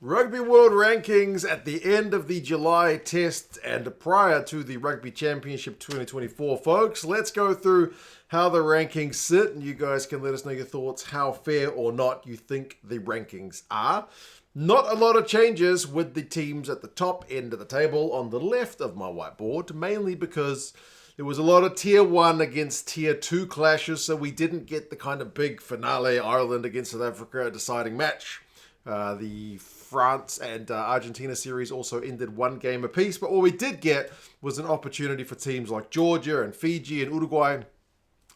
Rugby World Rankings at the end of the July test and prior to the Rugby Championship 2024, folks. Let's go through how the rankings sit, and you guys can let us know your thoughts, how fair or not you think the rankings are. Not a lot of changes with the teams at the top end of the table on the left of my whiteboard, mainly because there was a lot of Tier 1 against Tier 2 clashes, so we didn't get the kind of big finale Ireland against South Africa deciding match. The France and Argentina series also ended one game apiece, but what we did get was an opportunity for teams like Georgia and Fiji and Uruguay,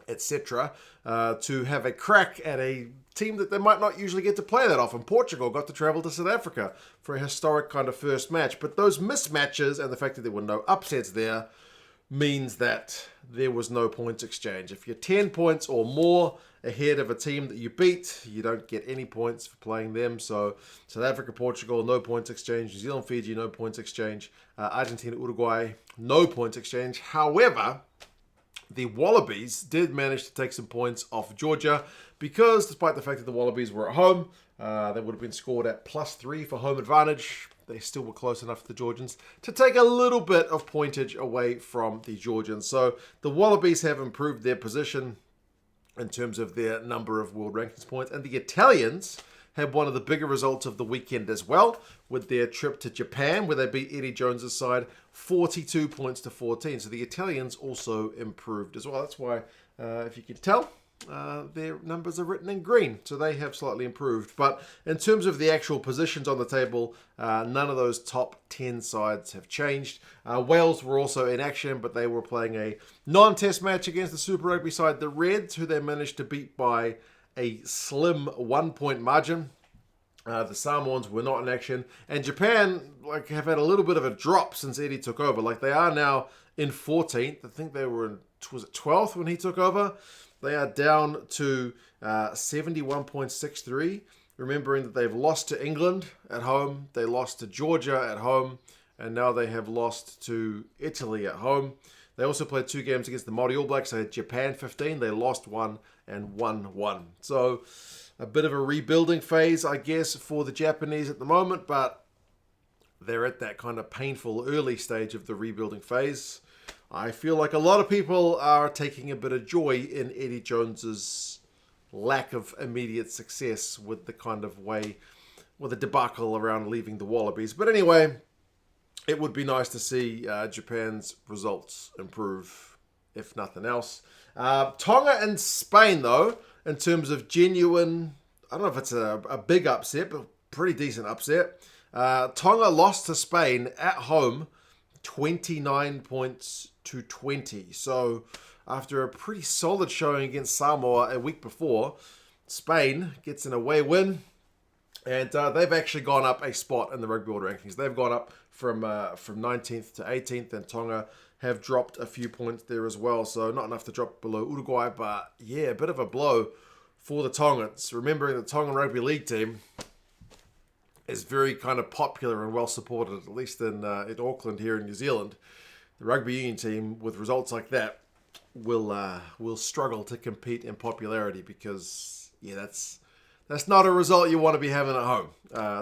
etc., to have a crack at a team that they might not usually get to play that often. Portugal got to travel to South Africa for a historic kind of first match, but those mismatches and the fact that there were no upsets there means that there was no points exchange. If you're 10 points or more ahead of a team that you beat, you don't get any points for playing them. So South Africa, Portugal, no points exchange. New Zealand, Fiji, no points exchange. Argentina, Uruguay, no points exchange. However, the Wallabies did manage to take some points off Georgia because despite the fact that the Wallabies were at home, they would have been scored at +3 for home advantage. They still were close enough to the Georgians to take a little bit of pointage away from the Georgians. So the Wallabies have improved their position in terms of their number of World Rankings points. And the Italians had one of the bigger results of the weekend as well with their trip to Japan, where they beat Eddie Jones's side 42 points to 14. So the Italians also improved as well. That's why, if you can tell, their numbers are written in green, so they have slightly improved. But in terms of the actual positions on the table, none of those top 10 sides have changed. Wales were also in action, but they were playing a non-test match against the Super Rugby side, the Reds, who they managed to beat by a slim 1-point margin. The Samoans were not in action, and Japan have had a little bit of a drop since Eddie took over. They are now in 14th. I think they were in 12th when he took over. They are down to 71.63, remembering that they've lost to England at home, they lost to Georgia at home, and now they have lost to Italy at home. They also played 2 games against the Māori All Blacks. They had Japan 15, they lost 1 and won 1. So a bit of a rebuilding phase, I guess, for the Japanese at the moment, but they're at that kind of painful early stage of the rebuilding phase. I feel like a lot of people are taking a bit of joy in Eddie Jones's lack of immediate success with the kind of way, with the debacle around leaving the Wallabies. But anyway, it would be nice to see Japan's results improve, if nothing else. Tonga and Spain, though, in terms of genuine, I don't know if it's a big upset, but pretty decent upset. Tonga lost to Spain at home 29 points to 20. So after a pretty solid showing against Samoa a week before, Spain gets an away win, and they've actually gone up a spot in the Rugby World Rankings. They've gone up from 19th to 18th, and Tonga have dropped a few points there as well. So not enough to drop below Uruguay, but yeah, a bit of a blow for the Tongans. Remembering the Tongan Rugby League team is very kind of popular and well supported, at least in Auckland here in New Zealand. The rugby union team with results like that will struggle to compete in popularity because that's not a result you want to be having at home.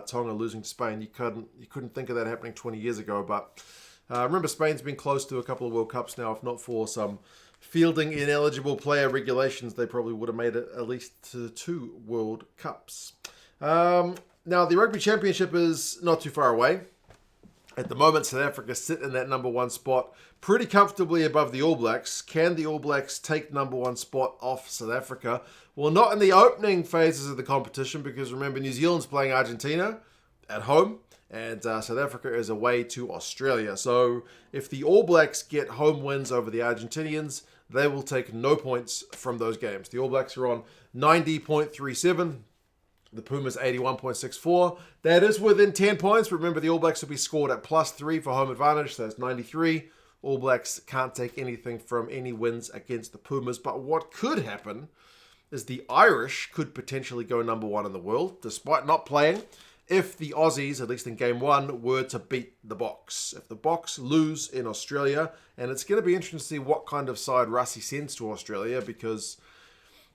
Tonga losing to Spain, you couldn't think of that happening 20 years ago. But remember, Spain's been close to a couple of World Cups now. If not for some fielding ineligible player regulations, they probably would have made it at least to 2 World Cups. Now, the Rugby Championship is not too far away. At the moment, South Africa sit in that number 1 spot pretty comfortably above the All Blacks. Can the All Blacks take number 1 spot off South Africa? Well, not in the opening phases of the competition, because remember, New Zealand's playing Argentina at home, and South Africa is away to Australia. So if the All Blacks get home wins over the Argentinians, they will take no points from those games. The All Blacks are on 90.37. The Pumas 81.64. That is within 10 points. Remember, the All Blacks will be scored at +3 for home advantage, so that's 93. All Blacks can't take anything from any wins against the Pumas. But what could happen is the Irish could potentially go number 1 in the world, despite not playing, if the Aussies, at least in game 1, were to beat the Box. If the Box lose in Australia, and it's going to be interesting to see what kind of side Rassie sends to Australia, because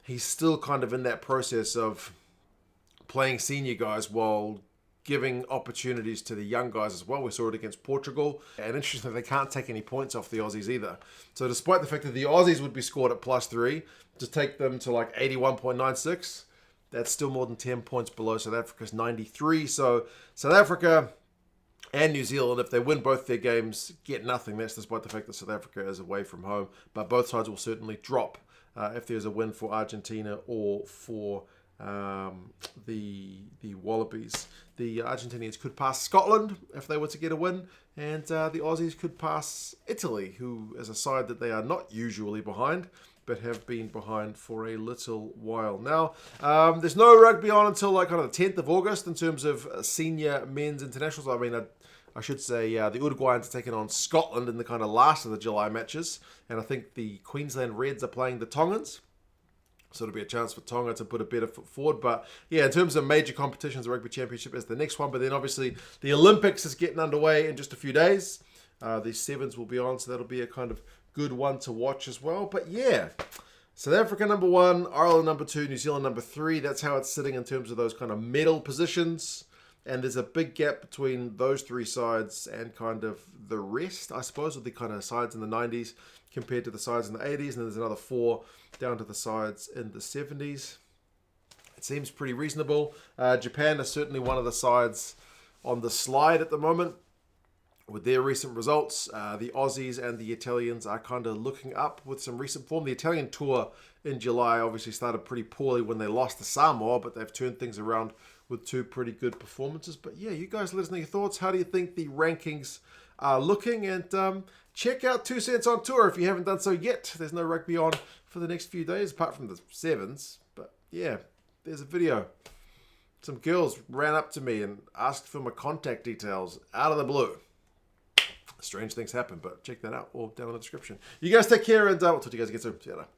he's still kind of in that process of playing senior guys while giving opportunities to the young guys as well. We saw it against Portugal. And interesting, they can't take any points off the Aussies either. So despite the fact that the Aussies would be scored at +3, to take them to like 81.96, that's still more than 10 points below South Africa's 93. So South Africa and New Zealand, if they win both their games, get nothing. That's despite the fact that South Africa is away from home. But both sides will certainly drop if there's a win for Argentina or for the Wallabies. The Argentinians could pass Scotland if they were to get a win, and the Aussies could pass Italy, who is a side that they are not usually behind, but have been behind for a little while now. There's no rugby on until like kind of the 10th of August in terms of senior men's internationals. I mean, I should say the Uruguayans are taking on Scotland in the kind of last of the July matches, and I think the Queensland Reds are playing the Tongans. So it'll be a chance for Tonga to put a better foot forward. But yeah, in terms of major competitions, the Rugby Championship is the next one. But then obviously the Olympics is getting underway in just a few days. The sevens will be on, so that'll be a kind of good one to watch as well. But yeah, South Africa number 1, Ireland number 2, New Zealand number 3. That's how it's sitting in terms of those kind of medal positions. And there's a big gap between those 3 sides and kind of the rest, I suppose, with the kind of sides in the 90s compared to the sides in the 80s. And then there's another 4 down to the sides in the 70s. It seems pretty reasonable. Japan is certainly one of the sides on the slide at the moment with their recent results. The Aussies and the Italians are kind of looking up with some recent form. The Italian tour in July obviously started pretty poorly when they lost to Samoa, but they've turned things around with 2 pretty good performances. But yeah, you guys let us know your thoughts. How do you think the rankings are looking? And check out 2 Cents on Tour if you haven't done so yet. There's no rugby on for the next few days, apart from the sevens. But yeah, there's a video. Some girls ran up to me and asked for my contact details out of the blue. Strange things happen, but check that out or down in the description. You guys take care, and we'll talk to you guys again soon. See you later.